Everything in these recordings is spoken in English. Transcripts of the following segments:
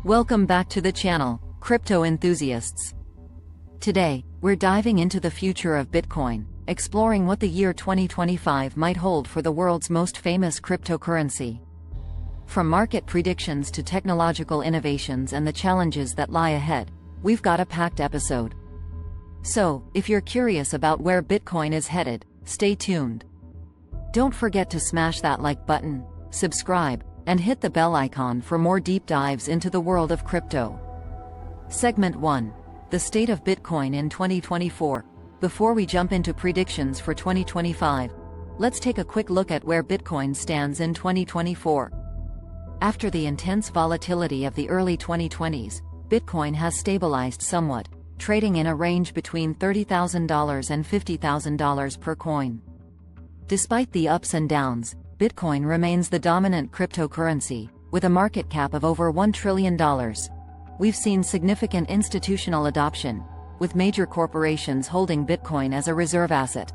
Welcome back to the channel, Crypto Enthusiasts. Today, we're diving into the future of Bitcoin, exploring what the year 2025 might hold for the world's most famous cryptocurrency. From market predictions to technological innovations and the challenges that lie ahead, we've got a packed episode. So, if you're curious about where Bitcoin is headed, stay tuned. Don't forget to smash that like button, subscribe, and hit the bell icon for more deep dives into the world of crypto. Segment 1. The State of Bitcoin in 2024. Before we jump into predictions for 2025, let's take a quick look at where Bitcoin stands in 2024. After the intense volatility of the early 2020s, Bitcoin has stabilized somewhat, trading in a range between $30,000 and $50,000 per coin. Despite the ups and downs, Bitcoin remains the dominant cryptocurrency, with a market cap of over $1 trillion. We've seen significant institutional adoption, with major corporations holding Bitcoin as a reserve asset.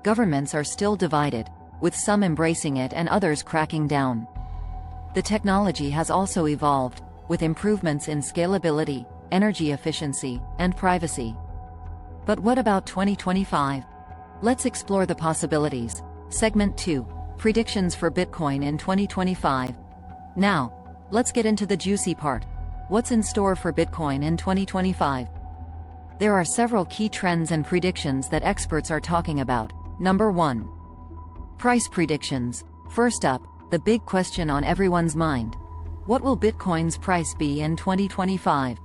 Governments are still divided, with some embracing it and others cracking down. The technology has also evolved, with improvements in scalability, energy efficiency, and privacy. But what about 2025? Let's explore the possibilities. Segment 2. Predictions for Bitcoin in 2025. Now, let's get into the juicy part. What's in store for Bitcoin in 2025? There are several key trends and predictions that experts are talking about. Number 1. Price predictions. First up, the big question on everyone's mind. What will Bitcoin's price be in 2025?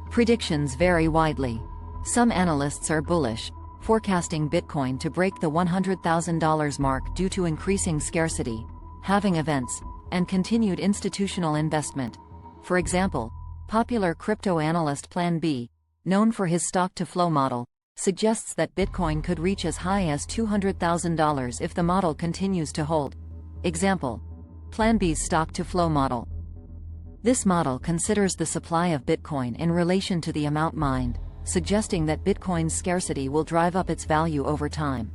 Predictions vary widely. Some analysts are bullish, forecasting Bitcoin to break the $100,000 mark due to increasing scarcity, halving events, and continued institutional investment. For example, popular crypto analyst Plan B, known for his stock-to-flow model, suggests that Bitcoin could reach as high as $200,000 if the model continues to hold. Example: Plan B's stock-to-flow model. This model considers the supply of Bitcoin in relation to the amount mined, suggesting that Bitcoin's scarcity will drive up its value over time.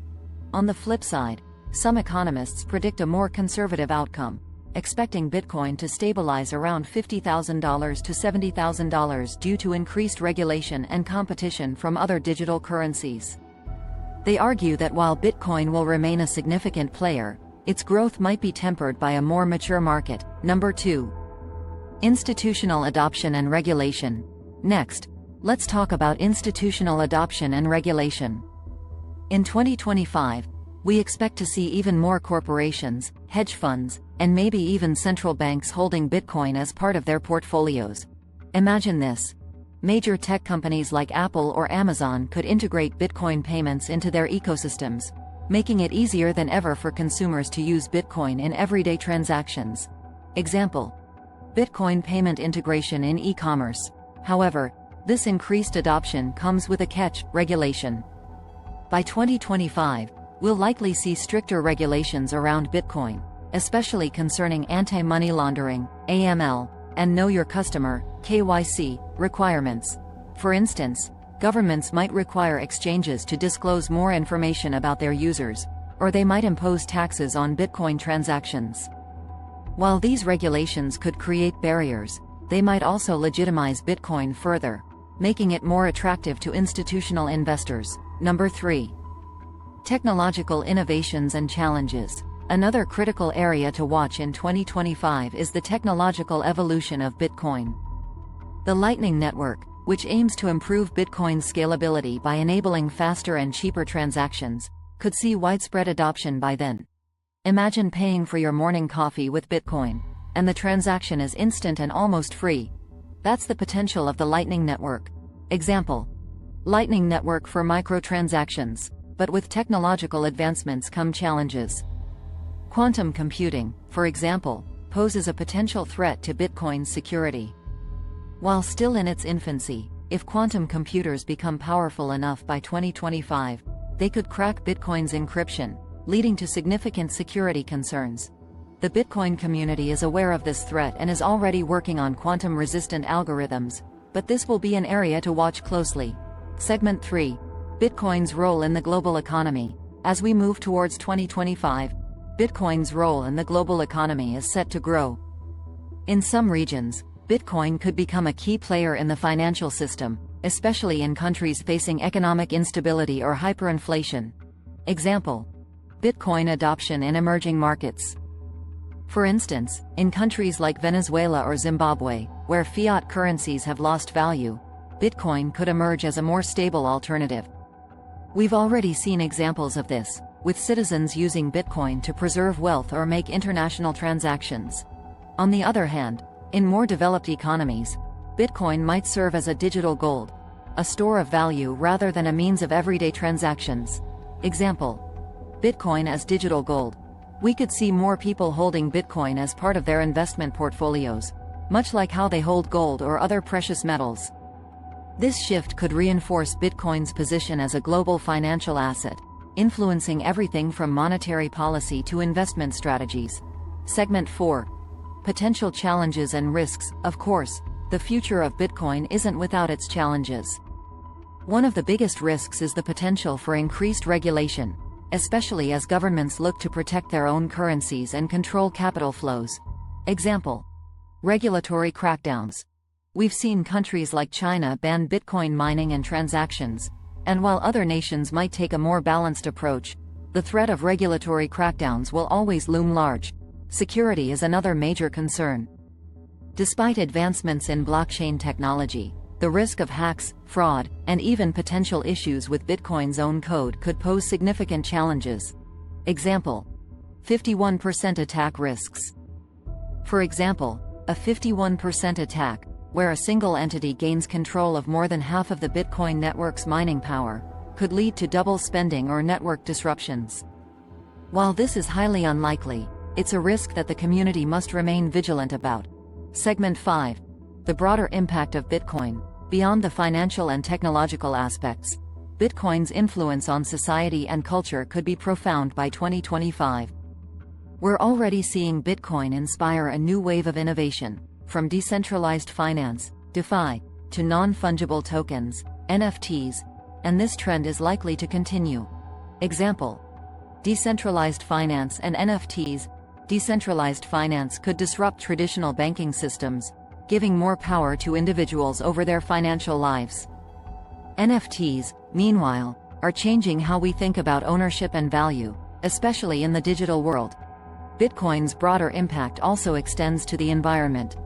On the flip side, some economists predict a more conservative outcome, expecting Bitcoin to stabilize around $50,000 to $70,000 due to increased regulation and competition from other digital currencies. They argue that while Bitcoin will remain a significant player, its growth might be tempered by a more mature market. Number 2. Institutional adoption and regulation. Next, let's talk about institutional adoption and regulation. In 2025, we expect to see even more corporations, hedge funds, and maybe even central banks holding Bitcoin as part of their portfolios. Imagine this. Major tech companies like Apple or Amazon could integrate Bitcoin payments into their ecosystems, making it easier than ever for consumers to use Bitcoin in everyday transactions. Example: Bitcoin payment integration in e-commerce. However, this increased adoption comes with a catch: regulation. By 2025, we'll likely see stricter regulations around Bitcoin, especially concerning anti-money laundering, AML, and Know Your Customer, KYC, requirements. For instance, governments might require exchanges to disclose more information about their users, or they might impose taxes on Bitcoin transactions. While these regulations could create barriers, they might also legitimize Bitcoin further, making it more attractive to institutional investors. Number 3. Technological innovations and challenges. Another critical area to watch in 2025 is the technological evolution of Bitcoin. The Lightning Network, which aims to improve Bitcoin's scalability by enabling faster and cheaper transactions, could see widespread adoption by then. Imagine paying for your morning coffee with Bitcoin, and the transaction is instant and almost free. That's the potential of the Lightning Network. Example: Lightning Network for microtransactions. But with technological advancements come challenges. Quantum computing, for example, poses a potential threat to Bitcoin's security. While still in its infancy, if quantum computers become powerful enough by 2025, they could crack Bitcoin's encryption, leading to significant security concerns. The Bitcoin community is aware of this threat and is already working on quantum-resistant algorithms, but this will be an area to watch closely. Segment 3. Bitcoin's role in the global economy. As we move towards 2025, Bitcoin's role in the global economy is set to grow. In some regions, Bitcoin could become a key player in the financial system, especially in countries facing economic instability or hyperinflation. Example: Bitcoin adoption in emerging markets. For instance, in countries like Venezuela or Zimbabwe, where fiat currencies have lost value, Bitcoin could emerge as a more stable alternative. We've already seen examples of this, with citizens using Bitcoin to preserve wealth or make international transactions. On the other hand, in more developed economies, Bitcoin might serve as a digital gold, a store of value rather than a means of everyday transactions. Example: Bitcoin as digital gold. We could see more people holding Bitcoin as part of their investment portfolios, much like how they hold gold or other precious metals. This shift could reinforce Bitcoin's position as a global financial asset, influencing everything from monetary policy to investment strategies. Segment 4. Potential challenges and risks. Of course, the future of Bitcoin isn't without its challenges. One of the biggest risks is the potential for increased regulation, especially as governments look to protect their own currencies and control capital flows. Example: regulatory crackdowns. We've seen countries like China ban Bitcoin mining and transactions, and while other nations might take a more balanced approach, the threat of regulatory crackdowns will always loom large. Security is another major concern. Despite advancements in blockchain technology, the risk of hacks, fraud, and even potential issues with Bitcoin's own code could pose significant challenges. Example: 51% attack risks. For example, a 51% attack, where a single entity gains control of more than half of the Bitcoin network's mining power, could lead to double spending or network disruptions. While this is highly unlikely, it's a risk that the community must remain vigilant about. Segment 5. The broader impact of Bitcoin. Beyond the financial and technological aspects, Bitcoin's influence on society and culture could be profound by 2025. We're already seeing Bitcoin inspire a new wave of innovation, from decentralized finance, DeFi, to non-fungible tokens, NFTs, and this trend is likely to continue. Example: decentralized finance and NFTs. Decentralized finance could disrupt traditional banking systems, giving more power to individuals over their financial lives. NFTs, meanwhile, are changing how we think about ownership and value, especially in the digital world. Bitcoin's broader impact also extends to the environment.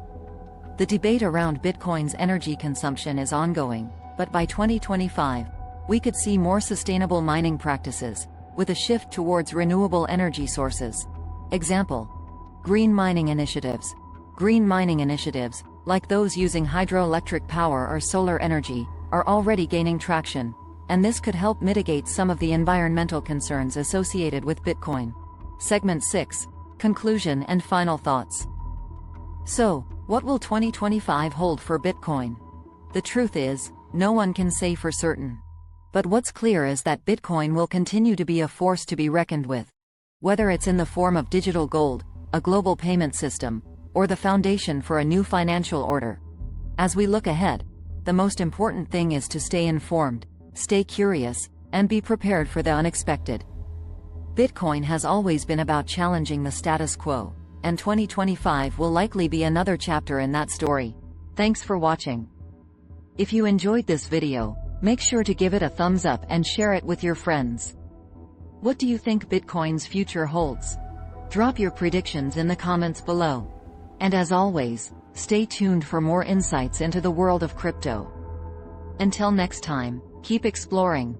The debate around Bitcoin's energy consumption is ongoing, but by 2025, we could see more sustainable mining practices, with a shift towards renewable energy sources. Example: green mining initiatives. Green mining initiatives, like those using hydroelectric power or solar energy, are already gaining traction, and this could help mitigate some of the environmental concerns associated with Bitcoin. Segment 6. Conclusion and final thoughts. So, what will 2025 hold for Bitcoin? The truth is, no one can say for certain. But what's clear is that Bitcoin will continue to be a force to be reckoned with. Whether it's in the form of digital gold, a global payment system, or the foundation for a new financial order. As we look ahead, the most important thing is to stay informed, stay curious, and be prepared for the unexpected. Bitcoin has always been about challenging the status quo, and 2025 will likely be another chapter in that story. Thanks for watching. If you enjoyed this video, make sure to give it a thumbs up and share it with your friends. What do you think Bitcoin's future holds? Drop your predictions in the comments below. And as always, stay tuned for more insights into the world of crypto. Until next time, keep exploring.